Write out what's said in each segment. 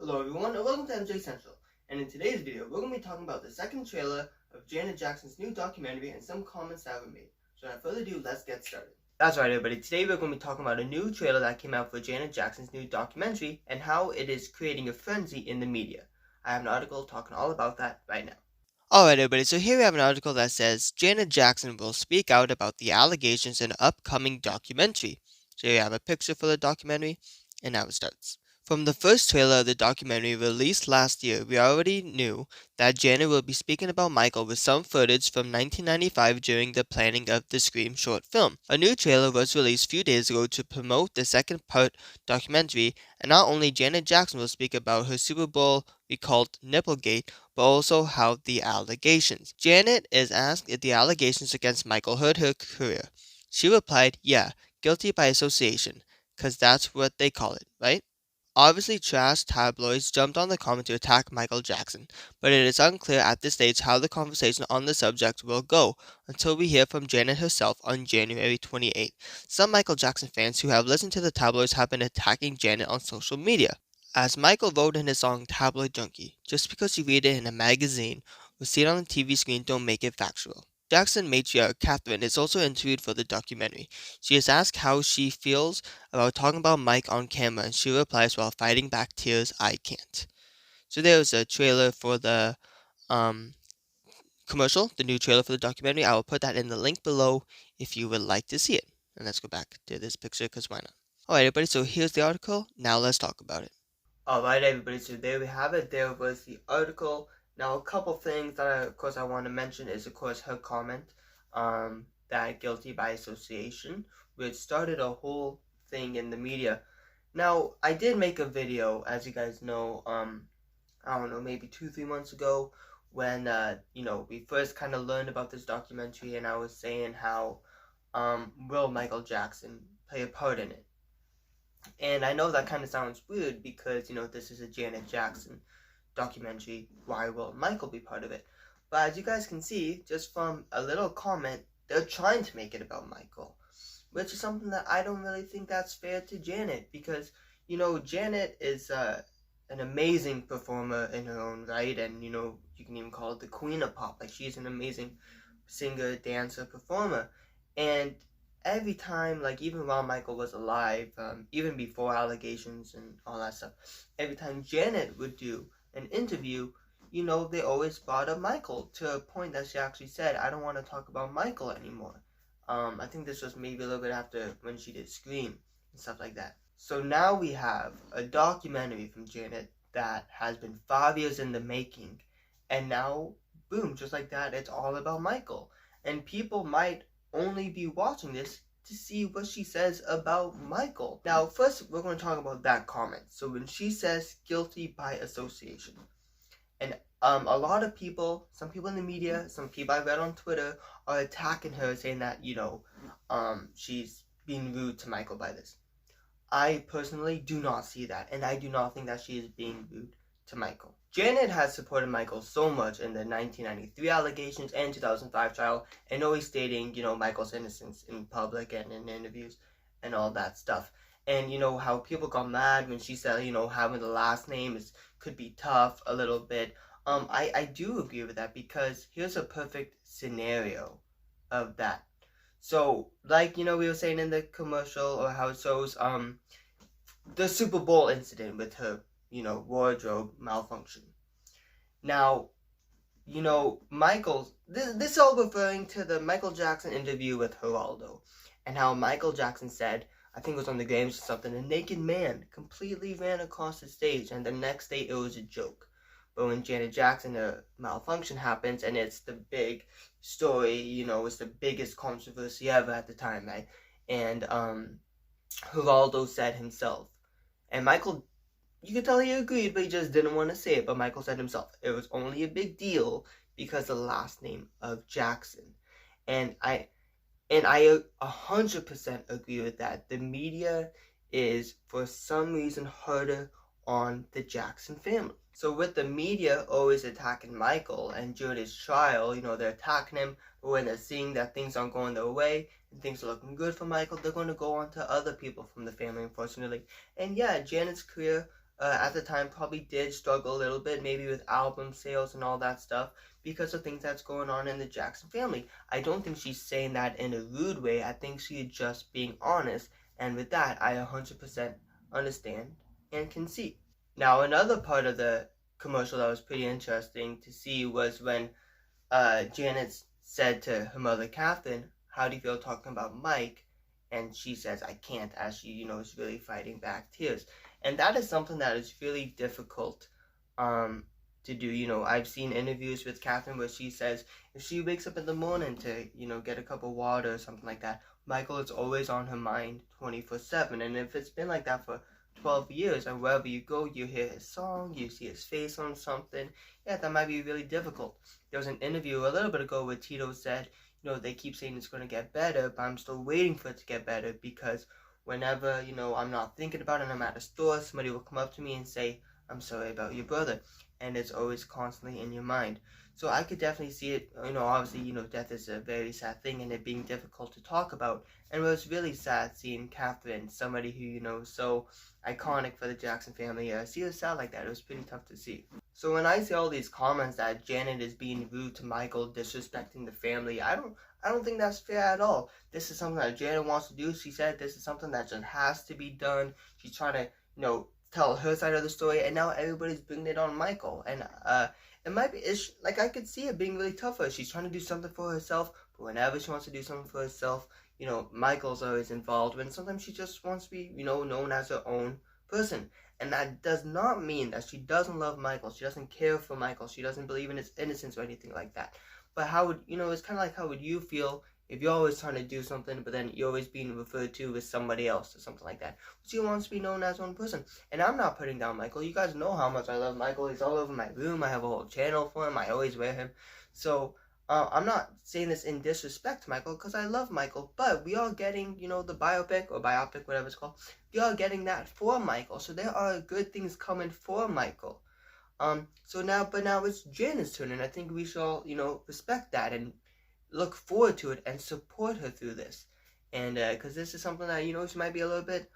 Hello everyone and welcome to MJ Central, and in today's video we're going to be talking about the second trailer of Janet Jackson's new documentary and some comments that were made. So without further ado, let's get started. That's right everybody, today we're going to be talking about a new trailer that came out for Janet Jackson's new documentary and how it is creating a frenzy in the media. I have an article talking all about that right now. Alright everybody, so here we have an article that says Janet Jackson will speak out about the allegations in an upcoming documentary. So here you have a picture for the documentary, and now it starts. From the first trailer of the documentary released last year, we already knew that Janet will be speaking about Michael with some footage from 1995 during the planning of the Scream short film. A new trailer was released a few days ago to promote the second part documentary, and not only Janet Jackson will speak about her Super Bowl recalled Nipplegate, but also how the allegations. Janet is asked if the allegations against Michael hurt her career. She replied, yeah, guilty by association, 'cause that's what they call it, right? Obviously, trash tabloids jumped on the comment to attack Michael Jackson, but it is unclear at this stage how the conversation on the subject will go until we hear from Janet herself on January 28th. Some Michael Jackson fans who have listened to the tabloids have been attacking Janet on social media. As Michael wrote in his song Tabloid Junkie, just because you read it in a magazine or see it on the TV screen don't make it factual. Jackson matriarch Catherine is also interviewed for the documentary. She is asked how she feels about talking about Mike on camera, and she replies while fighting back tears, I can't. So there's a trailer for the commercial, the new trailer for the documentary. I will put that in the link below if you would like to see it. And let's go back to this picture because why not? Alright everybody, so here's the article. Now let's talk about it. Alright everybody, so there we have it. There was the article. Now a couple things that I want to mention is of course her comment that guilty by association, which started a whole thing in the media. Now I did make a video, as you guys know, I don't know, maybe 2-3 months ago when we first kind of learned about this documentary, and I was saying how will Michael Jackson play a part in it. And I know that kind of sounds weird because, this is a Janet Jackson documentary. Why will Michael be part of it? But as you guys can see, just from a little comment, they're trying to make it about Michael. Which is something that I don't really think that's fair to Janet. Because, Janet is an amazing performer in her own right. And, you can even call it the queen of pop. Like, she's an amazing singer, dancer, performer. And every time, like even while Michael was alive, even before allegations and all that stuff, every time Janet would do an interview, they always brought up Michael to a point that she actually said, I don't want to talk about Michael anymore. I think this was maybe a little bit after when she did Scream and stuff like that. So now we have a documentary from Janet that has been 5 years in the making, and now, boom, just like that, it's all about Michael. And people might only be watching this to see what she says about Michael. Now, first, we're going to talk about that comment. So when she says guilty by association, and a lot of people, some people in the media, some people I read on Twitter, are attacking her, saying that, she's being rude to Michael by this. I personally do not see that, and I do not think that she is being rude to Michael. Janet has supported Michael so much in the 1993 allegations and 2005 trial, and always stating, Michael's innocence in public and in interviews and all that stuff. And, how people got mad when she said, having the last name could be tough a little bit. I do agree with that, because here's a perfect scenario of that. So, like, we were saying in the commercial, or how it shows, the Super Bowl incident with her, wardrobe malfunction. Now, this is all referring to the Michael Jackson interview with Geraldo, and how Michael Jackson said, I think it was on the games or something, a naked man completely ran across the stage, and the next day it was a joke. But when Janet Jackson, a malfunction happens, and it's the big story, it's the biggest controversy ever at the time, right? And Geraldo said himself, and Michael, you could tell he agreed, but he just didn't want to say it. But Michael said himself, it was only a big deal because of the last name of Jackson. And I 100% agree with that. The media is, for some reason, harder on the Jackson family. So with the media always attacking Michael, and during his trial, they're attacking him, but when they're seeing that things aren't going their way, and things are looking good for Michael, they're going to go on to other people from the family, unfortunately. And yeah, Janet's career at the time probably did struggle a little bit, maybe with album sales and all that stuff, because of things that's going on in the Jackson family. I don't think she's saying that in a rude way. I think she's just being honest, and with that, I 100% understand and can see. Now, another part of the commercial that was pretty interesting to see was when Janet said to her mother, Catherine, how do you feel talking about Mike? And she says, I can't, as she, is really fighting back tears. And that is something that is really difficult to do. I've seen interviews with Catherine where she says if she wakes up in the morning to, get a cup of water or something like that, Michael is always on her mind 24/7. And if it's been like that for 12 years, and wherever you go, you hear his song, you see his face on something, yeah, that might be really difficult. There was an interview a little bit ago where Tito said, they keep saying it's going to get better, but I'm still waiting for it to get better because whenever, I'm not thinking about it and I'm at a store, somebody will come up to me and say, I'm sorry about your brother. And it's always constantly in your mind. So I could definitely see it, obviously, death is a very sad thing and it being difficult to talk about. And it was really sad seeing Catherine, somebody who, so iconic for the Jackson family, see her sad like that. It was pretty tough to see. So when I see all these comments that Janet is being rude to Michael, disrespecting the family, I don't think that's fair at all. This is something that Janet wants to do. She said this is something that just has to be done. She's trying to, tell her side of the story, and now everybody's bringing it on Michael. And it might be, like, I could see it being really tough for her. She's trying to do something for herself, but whenever she wants to do something for herself, Michael's always involved. And sometimes she just wants to be, known as her own person. And that does not mean that she doesn't love Michael. She doesn't care for Michael. She doesn't believe in his innocence or anything like that. But how would, it's kind of like how would you feel if you're always trying to do something, but then you're always being referred to as somebody else or something like that? She wants to be known as one person. And I'm not putting down Michael. You guys know how much I love Michael. He's all over my room. I have a whole channel for him. I always wear him. So I'm not saying this in disrespect to Michael because I love Michael. But we are getting, the biopic, whatever it's called. We are getting that for Michael. So there are good things coming for Michael. So now it's Janet's turn, and I think we should all, respect that and look forward to it and support her through this. And because this is something that she might be a little bit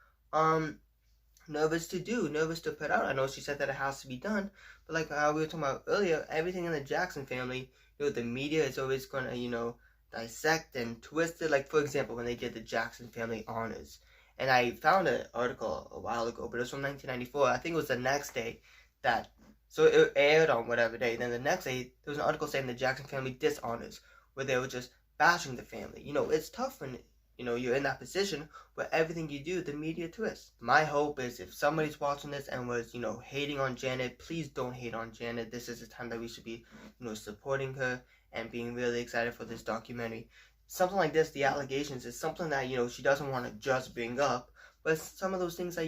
nervous to put out. I know she said that it has to be done, but like how we were talking about earlier, everything in the Jackson family, the media is always gonna dissect and twist it. Like for example, when they did the Jackson family honors, and I found an article a while ago, but it was from 1994. I think it was the next day that. So it aired on whatever day. Then the next day, there was an article saying the Jackson family dishonors, where they were just bashing the family. It's tough when, you're in that position where everything you do, the media twists. My hope is if somebody's watching this and was, hating on Janet, please don't hate on Janet. This is a time that we should be, supporting her and being really excited for this documentary. Something like this, the allegations, is something that, she doesn't want to just bring up, but some of those things that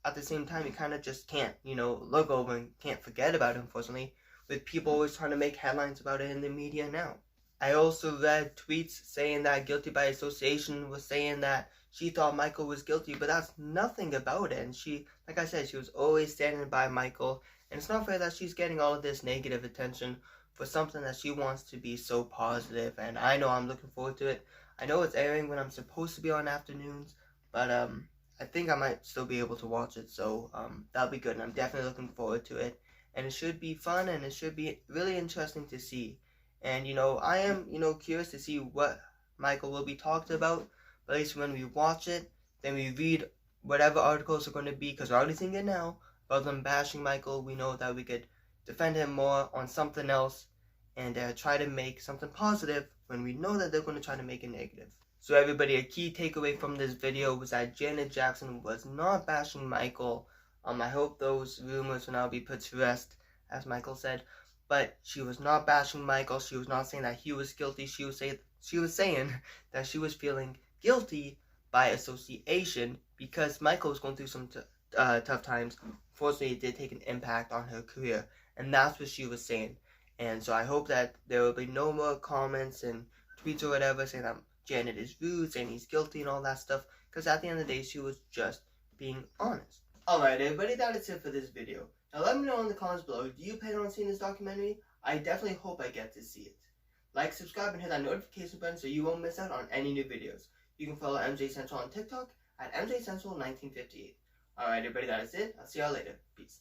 at the same time, you kind of just can't, look over and can't forget about it, unfortunately, with people always trying to make headlines about it in the media now. I also read tweets saying that Guilty by Association was saying that she thought Michael was guilty, but that's nothing about it. And she, like I said, she was always standing by Michael. And it's not fair that she's getting all of this negative attention for something that she wants to be so positive. And I know I'm looking forward to it. I know it's airing when I'm supposed to be on afternoons, but I think I might still be able to watch it. So that'll be good. And I'm definitely looking forward to it. And it should be fun and it should be really interesting to see. And, I am, curious to see what Michael will be talked about. But at least when we watch it, then we read whatever articles are going to be, because we're already seeing it now. Rather than bashing Michael, we know that we could defend him more on something else and try to make something positive when we know that they're going to try to make it negative. So everybody, a key takeaway from this video was that Janet Jackson was not bashing Michael. I hope those rumors will now be put to rest, as Michael said. But she was not bashing Michael. She was not saying that he was guilty. She was saying that she was feeling guilty by association because Michael was going through some tough times. Unfortunately, it did take an impact on her career. And that's what she was saying. And so I hope that there will be no more comments and tweets or whatever saying that Janet is rude, saying he's guilty and all that stuff. Because at the end of the day, she was just being honest. Alright everybody, that is it for this video. Now let me know in the comments below, do you plan on seeing this documentary? I definitely hope I get to see it. Like, subscribe, and hit that notification button so you won't miss out on any new videos. You can follow MJ Central on TikTok at MJ Central 1958. Alright, everybody, that is it. I'll see y'all later. Peace.